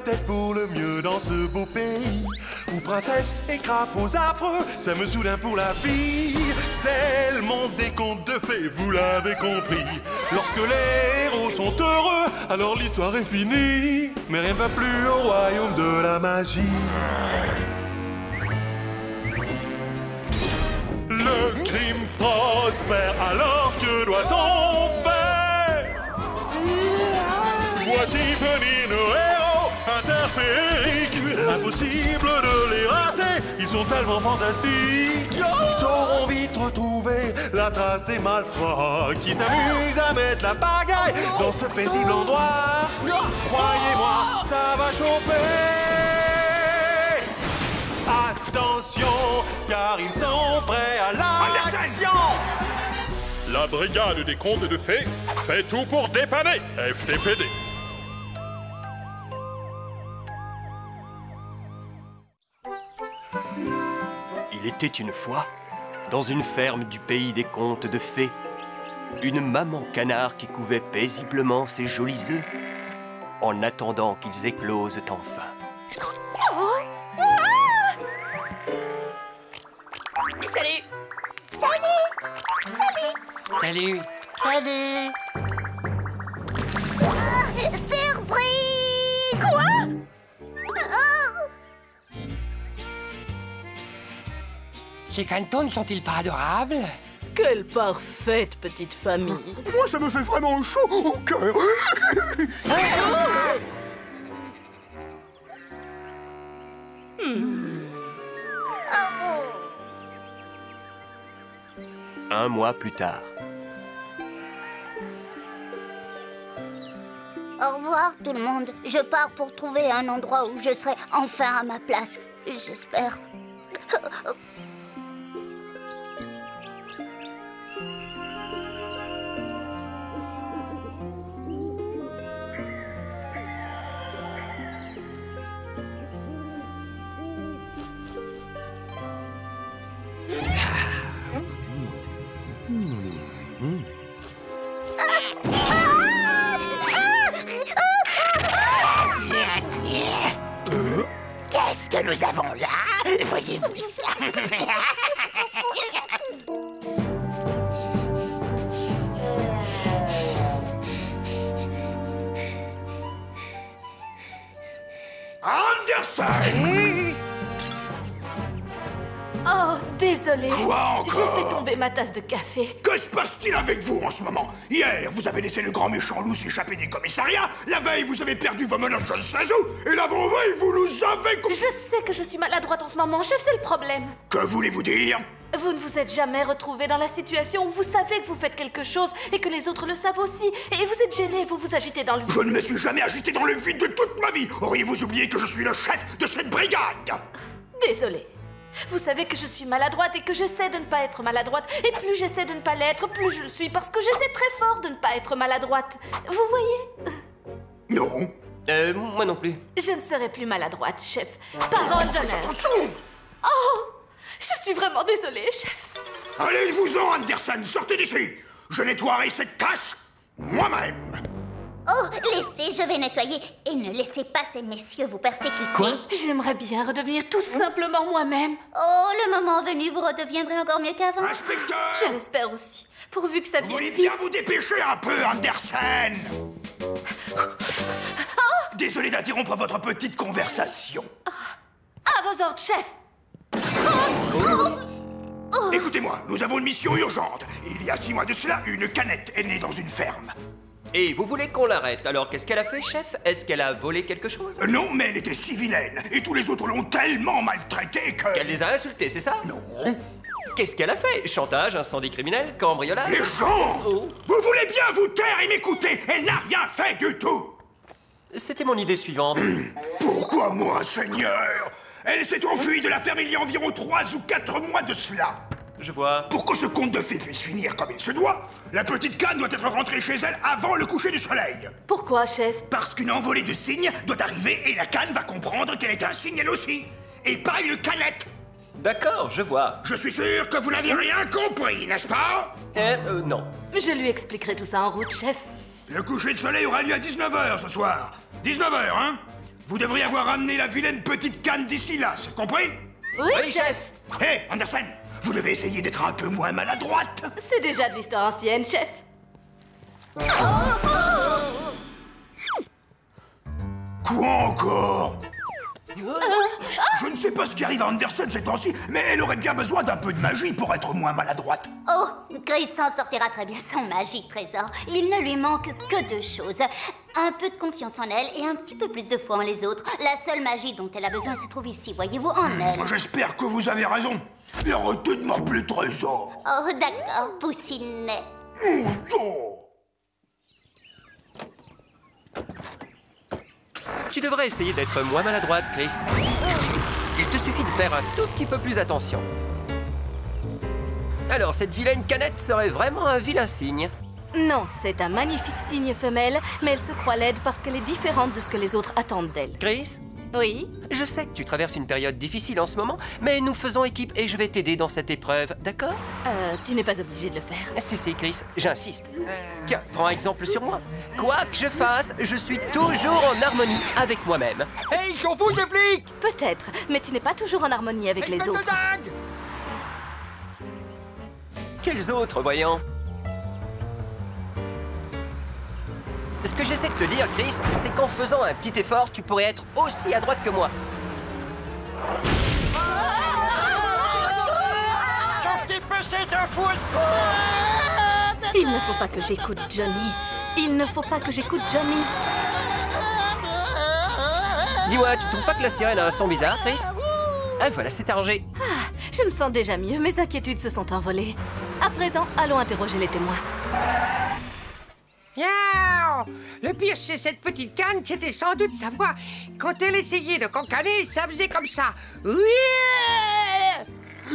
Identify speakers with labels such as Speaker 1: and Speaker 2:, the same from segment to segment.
Speaker 1: peut-être pour le mieux dans ce beau pays où princesses et crapauds affreux s'aiment soudain pour la vie. C'est le monde des contes de fées, vous l'avez compris. Lorsque les héros sont heureux, alors l'histoire est finie. Mais rien ne va plus au royaume de la magie. Le crime prospère, alors que doit-on faire? Voici venir nos héros interfériques. Impossible de les rater, ils sont tellement fantastiques. Ils sauront vite retrouver la trace des malfrats qui s'amusent à mettre la pagaille dans ce paisible endroit. Croyez-moi, ça va chauffer. Attention, car ils sont prêts à l'action. La brigade des contes de fées fait tout pour dépanner. FTPD.
Speaker 2: Il était une fois, dans une ferme du pays des contes de fées, une maman canard qui couvait paisiblement ses jolis œufs en attendant qu'ils éclosent enfin.
Speaker 3: Salut! Salut! Salut!
Speaker 4: Salut!
Speaker 3: Salut! Surprise! Quoi?
Speaker 4: Ces cantons sont-ils pas adorables?
Speaker 5: Quelle parfaite petite famille!
Speaker 6: Moi, ça me fait vraiment chaud au cœur.
Speaker 2: Un mois plus tard.
Speaker 7: Au revoir tout le monde. Je pars pour trouver un endroit où je serai enfin à ma place. J'espère.
Speaker 3: Qu'est-ce que nous avons là? Voyez-vous ça?
Speaker 6: Andersen!
Speaker 5: Oh, désolé.
Speaker 6: Quoi encore?
Speaker 5: J'ai fait tomber ma tasse de café.
Speaker 6: Que se passe-t-il avec vous en ce moment? Hier, vous avez laissé le grand méchant loup s'échapper du commissariat. La veille, vous avez perdu vos menottes je ne sais où. Et l'avant-veille, vous nous avez...
Speaker 5: Je sais que je suis maladroite en ce moment, chef, c'est le problème.
Speaker 6: Que voulez-vous dire?
Speaker 5: Vous ne vous êtes jamais retrouvé dans la situation où vous savez que vous faites quelque chose et que les autres le savent aussi. Et vous êtes gêné, vous vous agitez dans le vide.
Speaker 6: Je ne me suis jamais agité dans le vide de toute ma vie. Auriez-vous oublié que je suis le chef de cette brigade?
Speaker 5: Désolé. Vous savez que je suis maladroite et que j'essaie de ne pas être maladroite. Et plus j'essaie de ne pas l'être, plus je le suis parce que j'essaie très fort de ne pas être maladroite. Vous voyez?
Speaker 6: Non.
Speaker 2: Moi non plus.
Speaker 5: Je ne serai plus maladroite, chef. Parole d'honneur.
Speaker 6: Attention!
Speaker 5: Oh! Je suis vraiment désolée, chef.
Speaker 6: Allez-vous-en, Andersen, sortez d'ici. Je nettoierai cette tâche moi-même.
Speaker 7: Oh, laissez, je vais nettoyer. Et ne laissez pas ces messieurs vous persécuter.
Speaker 2: Quoi?
Speaker 5: J'aimerais bien redevenir tout simplement moi-même.
Speaker 7: Oh, le moment venu, vous redeviendrez encore mieux qu'avant.
Speaker 6: Inspecteur!
Speaker 5: Je l'espère aussi. Pourvu que ça
Speaker 6: Vous
Speaker 5: vienne
Speaker 6: voulez
Speaker 5: vite.
Speaker 6: bien vous dépêcher un peu, Andersen? Désolé d'interrompre votre petite conversation.
Speaker 5: À vos ordres, chef.
Speaker 6: Écoutez-moi, nous avons une mission urgente. Il y a 6 mois de cela, une canette est née dans une ferme.
Speaker 2: Et vous voulez qu'on l'arrête? Alors qu'est-ce qu'elle a fait, chef? Est-ce qu'elle a volé quelque chose?
Speaker 6: Non, mais elle était si vilaine. Et tous les autres l'ont tellement maltraitée que...
Speaker 2: Qu'elle les a insultés, c'est ça?
Speaker 6: Non.
Speaker 2: Qu'est-ce qu'elle a fait? Chantage, incendie criminel, cambriolage?
Speaker 6: Les gens! Vous voulez bien vous taire et m'écouter? Elle n'a rien fait du tout.
Speaker 2: C'était mon idée suivante.
Speaker 6: Pourquoi moi, Seigneur? Elle s'est enfuie de la ferme il y a environ 3 ou 4 mois de cela.
Speaker 2: Je vois.
Speaker 6: Pour que ce conte de fées puisse finir comme il se doit, la petite canne doit être rentrée chez elle avant le coucher du soleil.
Speaker 5: Pourquoi, chef?
Speaker 6: Parce qu'une envolée de cygnes doit arriver et la canne va comprendre qu'elle est un cygne elle aussi. Et pas une canette.
Speaker 2: D'accord, je vois.
Speaker 6: Je suis sûr que vous n'avez rien compris, n'est-ce pas?
Speaker 2: Non.
Speaker 5: Je lui expliquerai tout ça en route, chef.
Speaker 6: Le coucher de soleil aura lieu à 19h ce soir. 19h, hein? vous devriez avoir ramené la vilaine petite canne d'ici là, c'est compris?
Speaker 5: Oui, chef.
Speaker 6: Hé, Anderson, vous devez essayer d'être un peu moins maladroite.
Speaker 5: C'est déjà de l'histoire ancienne, chef.
Speaker 6: Quoi encore? Je ne sais pas ce qui arrive à Anderson ces temps-ci, mais elle aurait bien besoin d'un peu de magie pour être moins maladroite.
Speaker 7: Oh, Grace s'en sortira très bien sans magie, trésor. Il ne lui manque que 2 choses. Un peu de confiance en elle et un petit peu plus de foi en les autres. La seule magie dont elle a besoin se trouve ici, voyez-vous, en elle.
Speaker 6: J'espère que vous avez raison. Et arrêtez de m'appeler trésor.
Speaker 7: Oh, d'accord, Poussinet.
Speaker 6: Oh.
Speaker 2: Tu devrais essayer d'être moins maladroite, Chris. Il te suffit de faire un tout petit peu plus attention. Alors, cette vilaine canette serait vraiment un vilain signe.
Speaker 5: Non, c'est un magnifique signe femelle, mais elle se croit laide parce qu'elle est différente de ce que les autres attendent d'elle.
Speaker 2: Chris,
Speaker 5: Oui?
Speaker 2: je sais que tu traverses une période difficile en ce moment, mais nous faisons équipe et je vais t'aider dans cette épreuve, d'accord?
Speaker 5: Tu n'es pas obligé de le faire.
Speaker 2: Si, Chris, j'insiste. Tiens, prends exemple sur moi. Quoi que je fasse, je suis toujours en harmonie avec moi-même.
Speaker 4: Hey, ils sont fous, les flics!
Speaker 5: Peut-être, mais tu n'es pas toujours en harmonie avec les autres.
Speaker 2: Quels autres, voyons? Ce que j'essaie de te dire, Chris, c'est qu'en faisant un petit effort, tu pourrais être aussi à droite que moi.
Speaker 4: C'est un fou!
Speaker 5: Il ne faut pas que j'écoute Johnny. Il ne faut pas que j'écoute Johnny.
Speaker 2: Dis-moi, tu trouves pas que la sirène a un son bizarre, Chris? Ah, voilà, c'est arrangé.
Speaker 5: Je me sens déjà mieux, mes inquiétudes se sont envolées. À présent, allons interroger les témoins.
Speaker 4: Miaou! Le pire chez cette petite canne, c'était sans doute sa voix. Quand elle essayait de cancaner, ça faisait comme ça. Oui!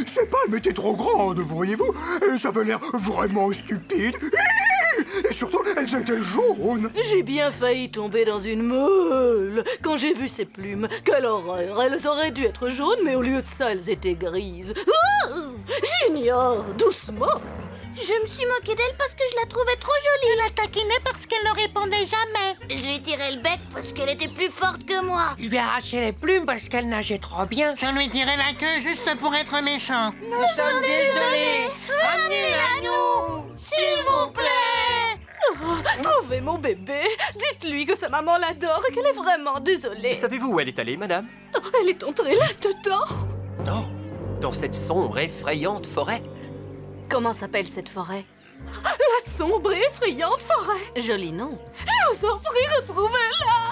Speaker 6: Ces palmes étaient trop grandes, voyez-vous, et ça avait l'air vraiment stupide. Et surtout, elles étaient jaunes.
Speaker 5: J'ai bien failli tomber dans une meule quand j'ai vu ces plumes. Quelle horreur! Elles auraient dû être jaunes, mais au lieu de ça, elles étaient grises. Ah! J'ignore, doucement.
Speaker 7: Je me suis moquée d'elle parce que je la trouvais trop jolie. Je la taquinais parce qu'elle ne répondait jamais. Je lui tirais le bec parce qu'elle était plus forte que moi.
Speaker 4: Je lui ai arraché les plumes parce qu'elle nageait trop bien.
Speaker 8: Je lui tirais la queue juste pour être méchant.
Speaker 4: Nous sommes désolés.
Speaker 7: Ramenez-la nous, s'il vous plaît.
Speaker 5: Oh, trouvez mon bébé. Dites-lui que sa maman l'adore et qu'elle est vraiment désolée.
Speaker 2: Savez-vous où elle est allée, madame?
Speaker 5: Oh, elle est entrée là-dedans.
Speaker 2: Oh, dans cette sombre et effrayante forêt.
Speaker 5: Comment s'appelle cette forêt? La sombre et effrayante forêt. Joli nom. Je vous en prie, retrouvez-la.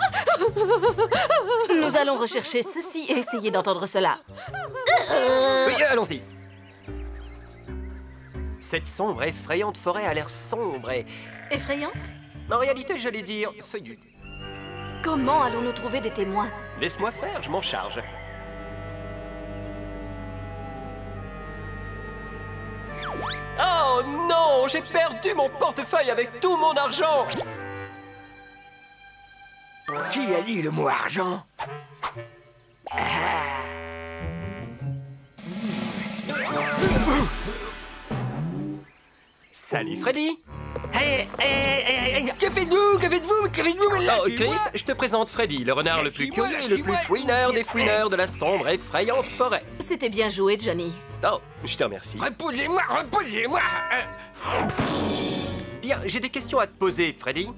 Speaker 5: Nous allons rechercher ceci et essayer d'entendre cela.
Speaker 2: Oui, allons-y. Cette sombre et effrayante forêt a l'air sombre et...
Speaker 5: Effrayante?
Speaker 2: En réalité, j'allais dire feuillue.
Speaker 5: Comment allons-nous trouver des témoins?
Speaker 2: Laisse-moi faire, je m'en charge. Oh non, j'ai perdu mon portefeuille avec tout mon argent.
Speaker 4: Qui a dit le mot argent?
Speaker 2: Salut Freddy.
Speaker 4: Que faites-vous? Que faites-vous? Que faites-vous maintenant?
Speaker 2: Oh Chris, je te présente Freddy, le renard le plus curieux et le plus fouineur des fouineurs de la sombre et effrayante forêt.
Speaker 5: C'était bien joué, Johnny.
Speaker 2: Oh, je te remercie.
Speaker 4: Reposez-moi, reposez-moi.
Speaker 2: Bien, j'ai des questions à te poser, Freddy.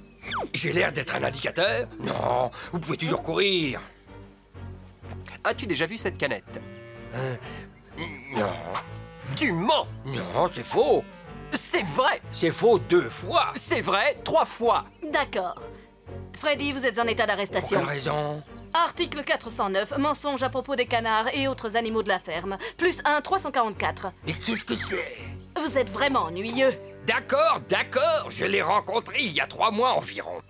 Speaker 4: J'ai l'air d'être un indicateur? Non, vous pouvez toujours courir.
Speaker 2: As-tu déjà vu cette canette?
Speaker 4: Non.
Speaker 2: Tu mens!
Speaker 4: Non, c'est faux.
Speaker 2: C'est vrai!
Speaker 4: C'est faux 2 fois.
Speaker 2: C'est vrai 3 fois!
Speaker 5: D'accord. Freddy, vous êtes en état d'arrestation.
Speaker 4: Quelle raison?
Speaker 5: Article 409, mensonge à propos des canards et autres animaux de la ferme. Plus 1, 344.
Speaker 4: Mais qu'est-ce que c'est?
Speaker 5: Vous êtes vraiment ennuyeux.
Speaker 4: D'accord, d'accord. Je l'ai rencontré il y a 3 mois environ.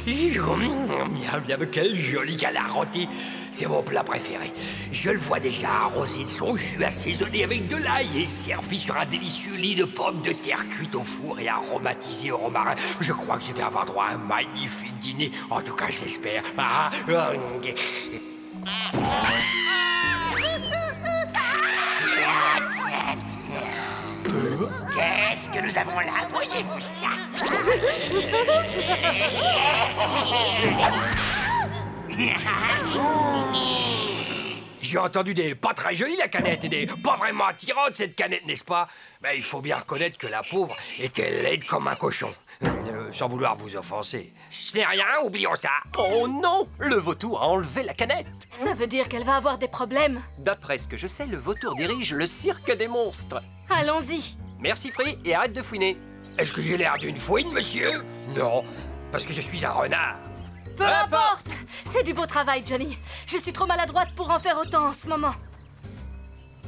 Speaker 4: Miam, quel joli canard rôti. C'est mon plat préféré. Je le vois déjà arrosé de son jus assaisonné avec de l'ail et servi sur un délicieux lit de pommes de terre cuites au four et aromatisées au romarin. Je crois que je vais avoir droit à un magnifique dîner. En tout cas, je l'espère.
Speaker 3: Tiens. Qu'est-ce que nous avons là? Voyez-vous ça?
Speaker 4: J'ai entendu des pas très jolies, la canette, et des pas vraiment attirantes, cette canette, n'est-ce pas? Mais il faut bien reconnaître que la pauvre était laide comme un cochon. Sans vouloir vous offenser. Ce n'est rien, oublions ça.
Speaker 2: Oh non! Le vautour a enlevé la canette.
Speaker 5: Ça veut dire qu'elle va avoir des problèmes.
Speaker 2: D'après ce que je sais, le vautour dirige le cirque des monstres.
Speaker 5: Allons-y.
Speaker 2: Merci Free, et arrête de fouiner.
Speaker 4: Est-ce que j'ai l'air d'une fouine, monsieur? Non, parce que je suis un renard.
Speaker 5: Peu importe. C'est du beau travail, Johnny. Je suis trop maladroite pour en faire autant en ce moment.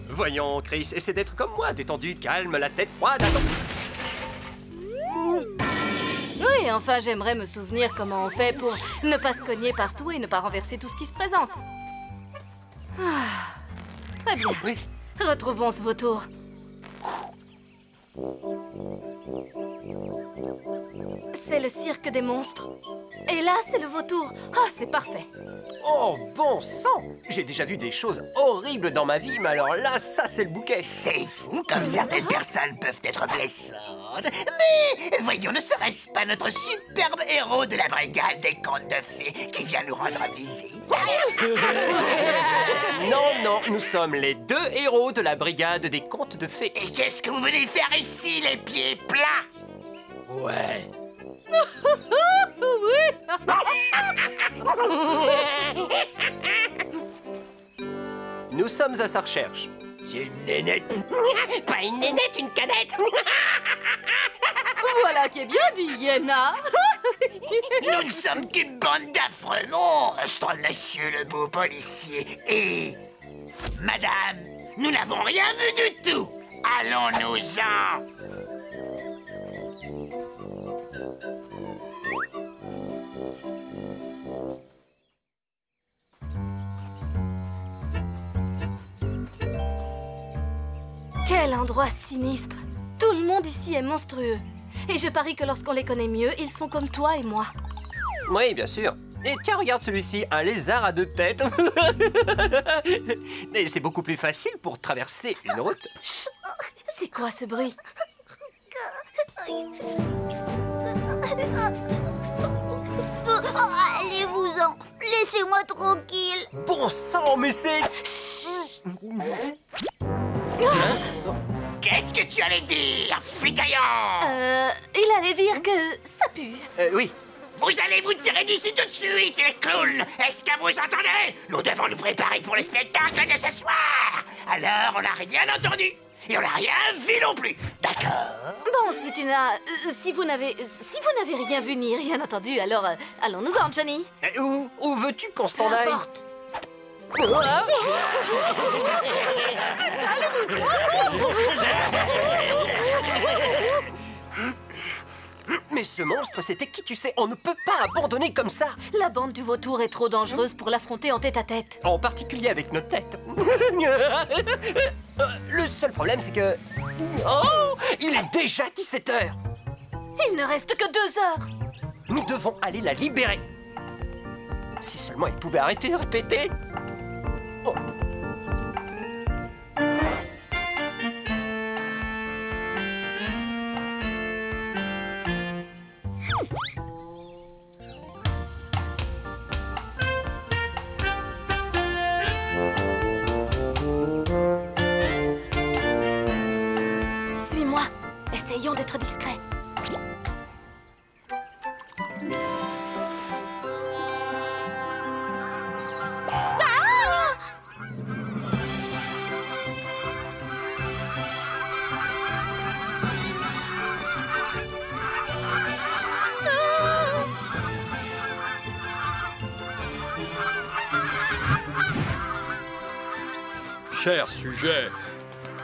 Speaker 2: Voyons, Chris, essaie d'être comme moi, détendu, calme, la tête froide, attends.
Speaker 5: Oui, enfin, j'aimerais me souvenir comment on fait pour ne pas se cogner partout et ne pas renverser tout ce qui se présente. Ah, très bien.
Speaker 2: Oui.
Speaker 5: Retrouvons ce vautour. C'est le cirque des monstres. Et là, c'est le vautour. Oh, c'est parfait.
Speaker 2: Oh, bon sang! J'ai déjà vu des choses horribles dans ma vie, mais alors là, ça, c'est le bouquet.
Speaker 3: C'est fou comme certaines personnes peuvent être blessantes. Mais voyons, ne serait-ce pas notre superbe héros de la brigade des contes de fées qui vient nous rendre visite?
Speaker 2: Non, non, nous sommes les deux héros de la brigade des contes de fées.
Speaker 3: Et qu'est-ce que vous venez faire ici, les pieds plats?
Speaker 4: Ouais.
Speaker 2: Nous sommes à sa recherche.
Speaker 4: C'est une nénette.
Speaker 3: Pas une nénette, une canette.
Speaker 5: Voilà qui est bien dit, Yéna.
Speaker 3: Nous ne sommes qu'une bande d'affreux monstres, monsieur le beau policier. Et... madame, nous n'avons rien vu du tout. Allons-nous-en.
Speaker 5: Quel endroit sinistre. Tout le monde ici est monstrueux. Et je parie que lorsqu'on les connaît mieux, ils sont comme toi et moi.
Speaker 2: Oui, bien sûr. Et tiens, regarde celui-ci, un lézard à 2 têtes. Et c'est beaucoup plus facile pour traverser une route.
Speaker 5: Chut. C'est quoi ce bruit?
Speaker 7: Allez-vous-en. Laissez-moi tranquille.
Speaker 2: Bon sang, mais c'est...
Speaker 3: Qu'est-ce que tu allais dire, flicaillant?
Speaker 5: Il allait dire que ça pue.
Speaker 2: Oui.
Speaker 3: Vous allez vous tirer d'ici tout de suite, les clowns. Est-ce que vous entendez? Nous devons nous préparer pour le spectacle de ce soir. Alors, on n'a rien entendu. Et on n'a rien vu non plus. D'accord?
Speaker 5: Bon, si vous n'avez rien vu ni rien entendu, alors allons-nous-en, Johnny.
Speaker 2: Où veux-tu qu'on s'en aille?
Speaker 5: N'importe.
Speaker 2: Mais ce monstre, c'était qui, tu sais? On ne peut pas abandonner comme ça.
Speaker 5: La bande du vautour est trop dangereuse pour l'affronter en tête-à-tête.
Speaker 2: En particulier avec notre tête. Le seul problème, c'est que... Oh! Il est déjà 17 h.
Speaker 5: Il ne reste que 2 heures.
Speaker 2: Nous devons aller la libérer. Si seulement il pouvait arrêter de répéter. Oh.
Speaker 5: Suis-moi. Essayons d'être discrets.
Speaker 4: Cher sujet,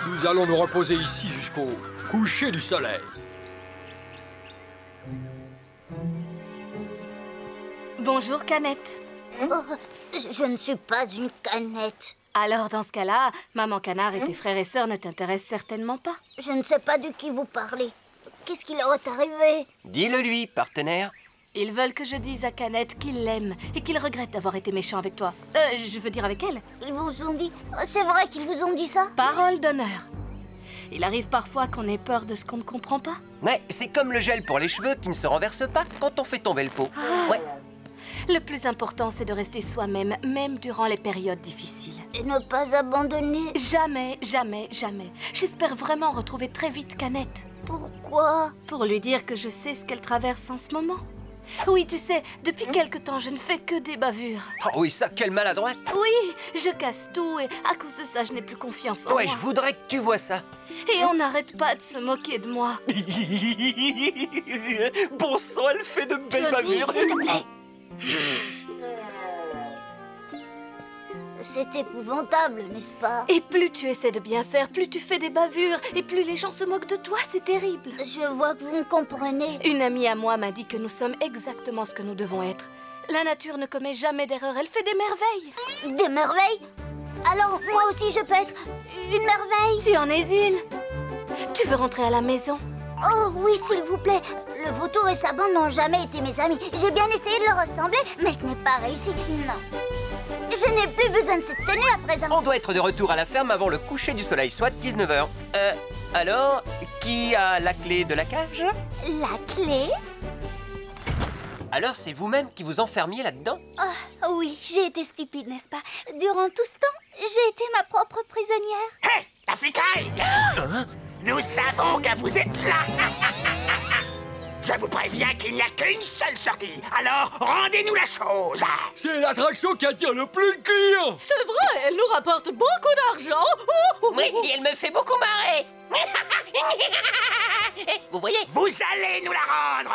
Speaker 4: nous allons nous reposer ici jusqu'au coucher du soleil.
Speaker 5: Bonjour, Canette.
Speaker 7: Oh, je ne suis pas une canette.
Speaker 5: Alors, dans ce cas-là, Maman Canard et tes frères et sœurs ne t'intéressent certainement pas.
Speaker 7: Je ne sais pas de qui vous parlez. Qu'est-ce qui leur est arrivé?
Speaker 2: Dis-le lui, partenaire.
Speaker 5: Ils veulent que je dise à Canette qu'ils l'aiment et qu'ils regrettent d'avoir été méchants avec toi. Je veux dire avec elle.
Speaker 7: Ils vous ont dit... C'est vrai qu'ils vous ont dit ça?
Speaker 5: Parole d'honneur. Il arrive parfois qu'on ait peur de ce qu'on ne comprend pas.
Speaker 2: Ouais, c'est comme le gel pour les cheveux qui ne se renverse pas quand on fait tomber le pot. Ouais.
Speaker 5: Le plus important, c'est de rester soi-même, même durant les périodes difficiles.
Speaker 7: Et ne pas abandonner.
Speaker 5: Jamais, jamais, jamais. J'espère vraiment retrouver très vite Canette.
Speaker 7: Pourquoi?
Speaker 5: Pour lui dire que je sais ce qu'elle traverse en ce moment. Oui, tu sais, depuis quelque temps, je ne fais que des bavures.
Speaker 2: Oh oui, ça, quelle maladroite!
Speaker 5: Oui, je casse tout et à cause de ça, je n'ai plus confiance en
Speaker 2: Ouais,
Speaker 5: moi.
Speaker 2: je voudrais que tu vois ça.
Speaker 5: Et on n'arrête pas de se moquer de moi.
Speaker 2: Bon sang, elle fait de belles
Speaker 5: Johnny,
Speaker 2: bavures.
Speaker 5: s'il te plaît.
Speaker 7: C'est épouvantable, n'est-ce pas?
Speaker 5: Et plus tu essaies de bien faire, plus tu fais des bavures et plus les gens se moquent de toi, c'est terrible.
Speaker 7: Je vois que vous me comprenez.
Speaker 5: Une amie à moi m'a dit que nous sommes exactement ce que nous devons être. La nature ne commet jamais d'erreur, elle fait des merveilles.
Speaker 7: Des merveilles? Alors, moi aussi, je peux être une merveille?
Speaker 5: Tu en es une. Tu veux rentrer à la maison?
Speaker 7: Oh, oui, s'il vous plaît. Le vautour et sa bande n'ont jamais été mes amis. J'ai bien essayé de leur ressembler, mais je n'ai pas réussi. Non. Je n'ai plus besoin de cette tenue à présent.
Speaker 2: On doit être de retour à la ferme avant le coucher du soleil, soit 19h. Alors, qui a la clé de la cage?
Speaker 7: La clé?
Speaker 2: Alors, c'est vous-même qui vous enfermiez là-dedans?
Speaker 7: Oh, oui, j'ai été stupide, n'est-ce pas? Durant tout ce temps, j'ai été ma propre prisonnière.
Speaker 3: Hé, la flicaille! Nous savons que vous êtes là. Je vous préviens qu'il n'y a qu'une seule sortie. Alors, rendez-nous la chose.
Speaker 4: C'est l'attraction qui attire le plus de clients.
Speaker 5: C'est vrai, elle nous rapporte beaucoup d'argent.
Speaker 3: Oui, et elle me fait beaucoup marrer. Vous voyez? Vous allez nous la rendre.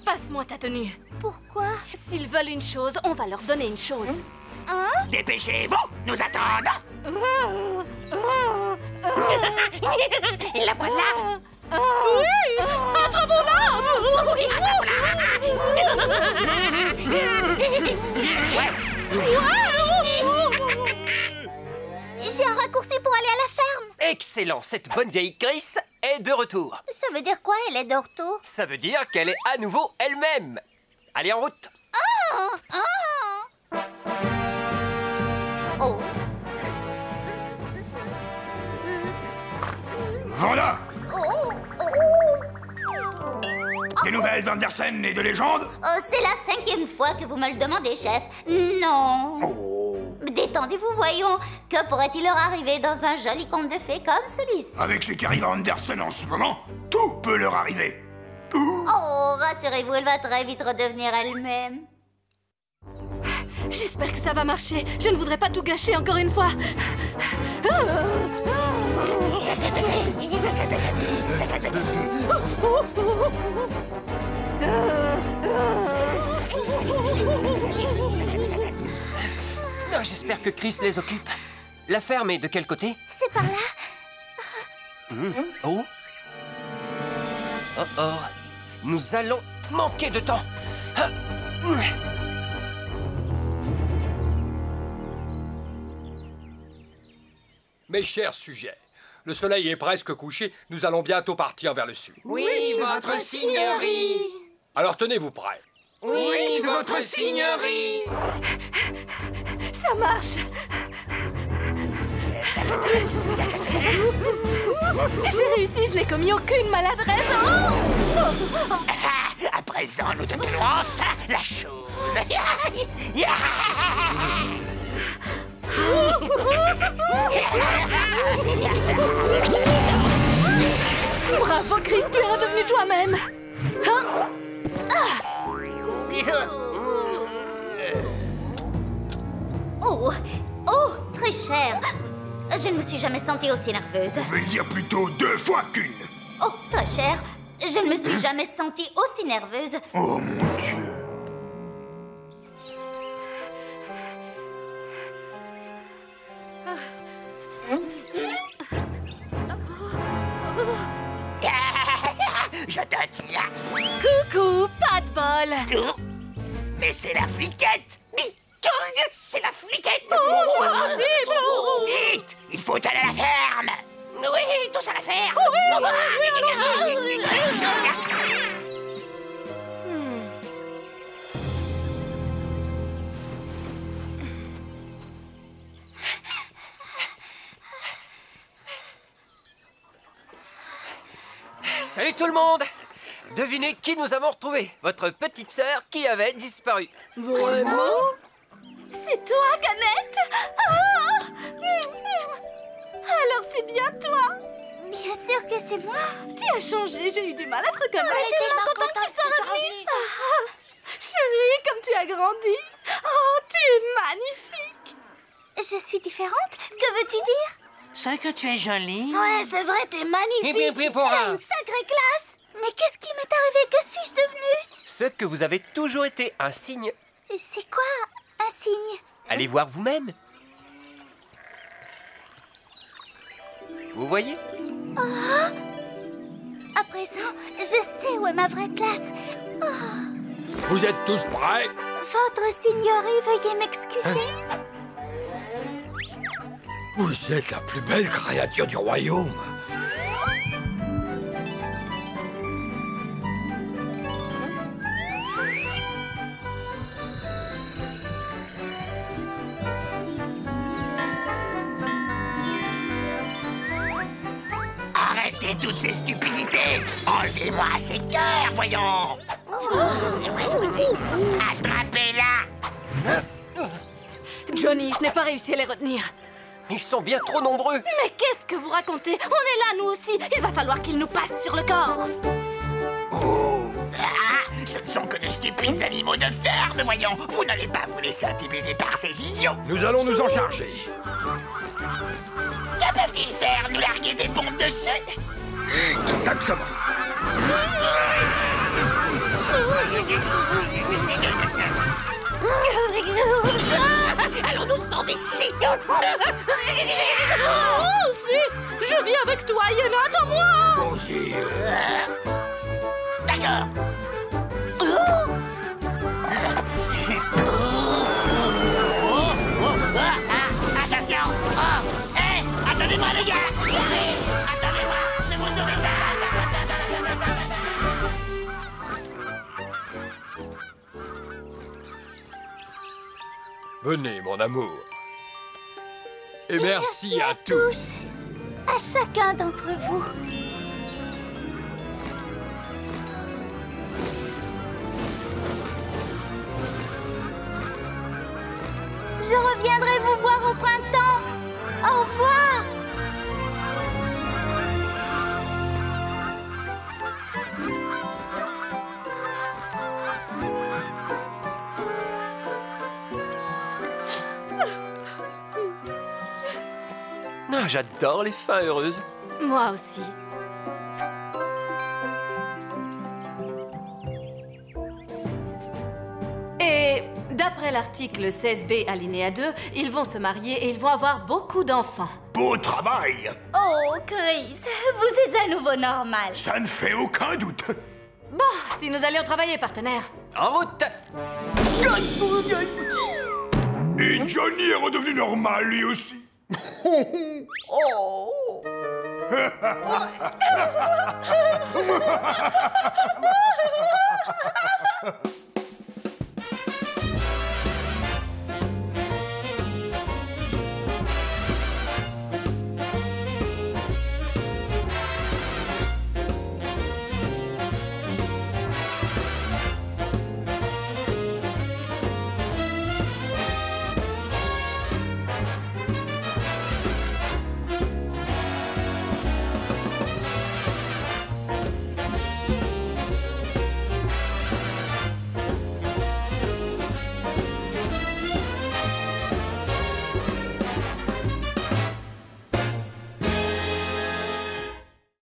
Speaker 5: Passe-moi ta tenue.
Speaker 7: Pourquoi?
Speaker 5: S'ils veulent une chose, on va leur donner une chose.
Speaker 7: Hein?
Speaker 3: Dépêchez-vous, nous attendons. La voilà.
Speaker 5: Oui, attrapons-la.
Speaker 3: Oui,
Speaker 7: J'ai un raccourci pour aller à la ferme.
Speaker 2: Excellent, cette bonne vieille Chris est de retour.
Speaker 7: Ça veut dire quoi, elle est de retour?
Speaker 2: Ça veut dire qu'elle est à nouveau elle-même. Allez, en route.
Speaker 7: Oh.
Speaker 6: Vanda!
Speaker 7: Oh.
Speaker 6: Des nouvelles d'Andersen et de légende?
Speaker 7: Oh, c'est la 5e fois que vous me le demandez, chef. Non.
Speaker 6: Oh.
Speaker 7: Détendez-vous, voyons. Que pourrait-il leur arriver dans un joli conte de fées comme celui-ci?
Speaker 6: Avec ce qui arrive à Andersen en ce moment, tout peut leur arriver. Tout.
Speaker 7: Oh, rassurez-vous, elle va très vite redevenir elle-même.
Speaker 5: J'espère que ça va marcher. Je ne voudrais pas tout gâcher encore une fois.
Speaker 2: J'espère que Chris les occupe. La ferme est de quel côté?
Speaker 7: C'est par là.
Speaker 2: Oh. Oh oh. Nous allons manquer de temps.
Speaker 4: Mes chers sujets, le soleil est presque couché. Nous allons bientôt partir vers le sud.
Speaker 8: Oui, votre signorie.
Speaker 4: Alors tenez-vous prêts.
Speaker 8: Oui, votre signorie.
Speaker 5: Ça marche. J'ai réussi, je n'ai commis aucune maladresse.
Speaker 3: À présent, nous devenons enfin la chose.
Speaker 5: Bravo, Chris, tu es redevenu toi-même.
Speaker 7: Oh, très cher. Je ne me suis jamais sentie aussi nerveuse.
Speaker 6: Je vais le dire plutôt 2 fois qu'une.
Speaker 7: Oh, très cher. Je ne me suis jamais sentie aussi nerveuse.
Speaker 6: Oh mon Dieu.
Speaker 3: Je te tiens.
Speaker 5: Coucou, pas de bol.
Speaker 3: Mais c'est la fliquette. C'est la fliquette. Vite, il faut aller à la ferme. Oui, tous à la ferme.
Speaker 2: Salut tout le monde! Devinez qui nous avons retrouvé? Votre petite sœur qui avait disparu.
Speaker 5: Vraiment? C'est toi, Canette? Ah! Alors c'est bien toi?
Speaker 7: Bien sûr que c'est moi.
Speaker 5: Tu as changé, j'ai eu du mal à te reconnaître.
Speaker 7: Elle était
Speaker 5: tellement
Speaker 7: tellement
Speaker 5: contente que tu sois
Speaker 7: contente que tu sois
Speaker 5: revenue. Chérie, comme tu as grandi. Oh, tu es magnifique.
Speaker 7: Je suis différente? Que veux-tu dire?
Speaker 3: C'est que tu es jolie.
Speaker 5: Ouais, c'est vrai, t'es magnifique.
Speaker 4: Et bien pris pour
Speaker 7: Tu as
Speaker 4: un.
Speaker 7: une sacrée classe. Mais qu'est-ce qui m'est arrivé? Que suis-je devenue?
Speaker 2: Ce que vous avez toujours été, un signe.
Speaker 7: C'est quoi un signe?
Speaker 2: Allez voir vous-même. Vous voyez?
Speaker 7: À présent, je sais où est ma vraie place.
Speaker 4: Vous êtes tous prêts?
Speaker 7: Votre signorie, veuillez m'excuser.
Speaker 4: Vous êtes la plus belle créature du royaume.
Speaker 3: Arrêtez toutes ces stupidités. Enlevez-moi ces cœurs, voyons. Attrapez-la.
Speaker 5: Johnny, je n'ai pas réussi à les retenir.
Speaker 2: Ils sont bien trop nombreux.
Speaker 5: Mais qu'est-ce que vous racontez? On est là, nous aussi. Il va falloir qu'ils nous passent sur le corps.
Speaker 3: Ah, ce ne sont que de stupides animaux de ferme, voyons. Vous n'allez pas vous laisser intimider par ces idiots.
Speaker 4: Nous allons nous en charger.
Speaker 3: Que peuvent-ils faire? Nous larguer des bombes dessus?
Speaker 4: Exactement.
Speaker 3: Allons-nous s'en d'ici.
Speaker 5: Oh, si! Je viens avec toi, Yana, attends-moi!
Speaker 4: Allons-y.
Speaker 3: D'accord. Attention! Oh! Hé! Attendez-moi, les gars! J'arrive! Attendez-moi! Ne vous sauvez pas!
Speaker 4: Venez, mon amour. Et merci à tous.
Speaker 7: À chacun d'entre vous. Je reviendrai vous voir au printemps. Au revoir.
Speaker 2: Ah, j'adore les fins heureuses.
Speaker 5: Moi aussi. Et d'après l'article 16b alinéa 2, ils vont se marier et ils vont avoir beaucoup d'enfants.
Speaker 6: Beau travail.
Speaker 7: Oh, Chris, vous êtes à nouveau normal.
Speaker 6: Ça ne fait aucun doute.
Speaker 5: Bon, si nous allions travailler, partenaire.
Speaker 2: En route!
Speaker 6: Et Johnny est redevenu normal, lui aussi. Oh.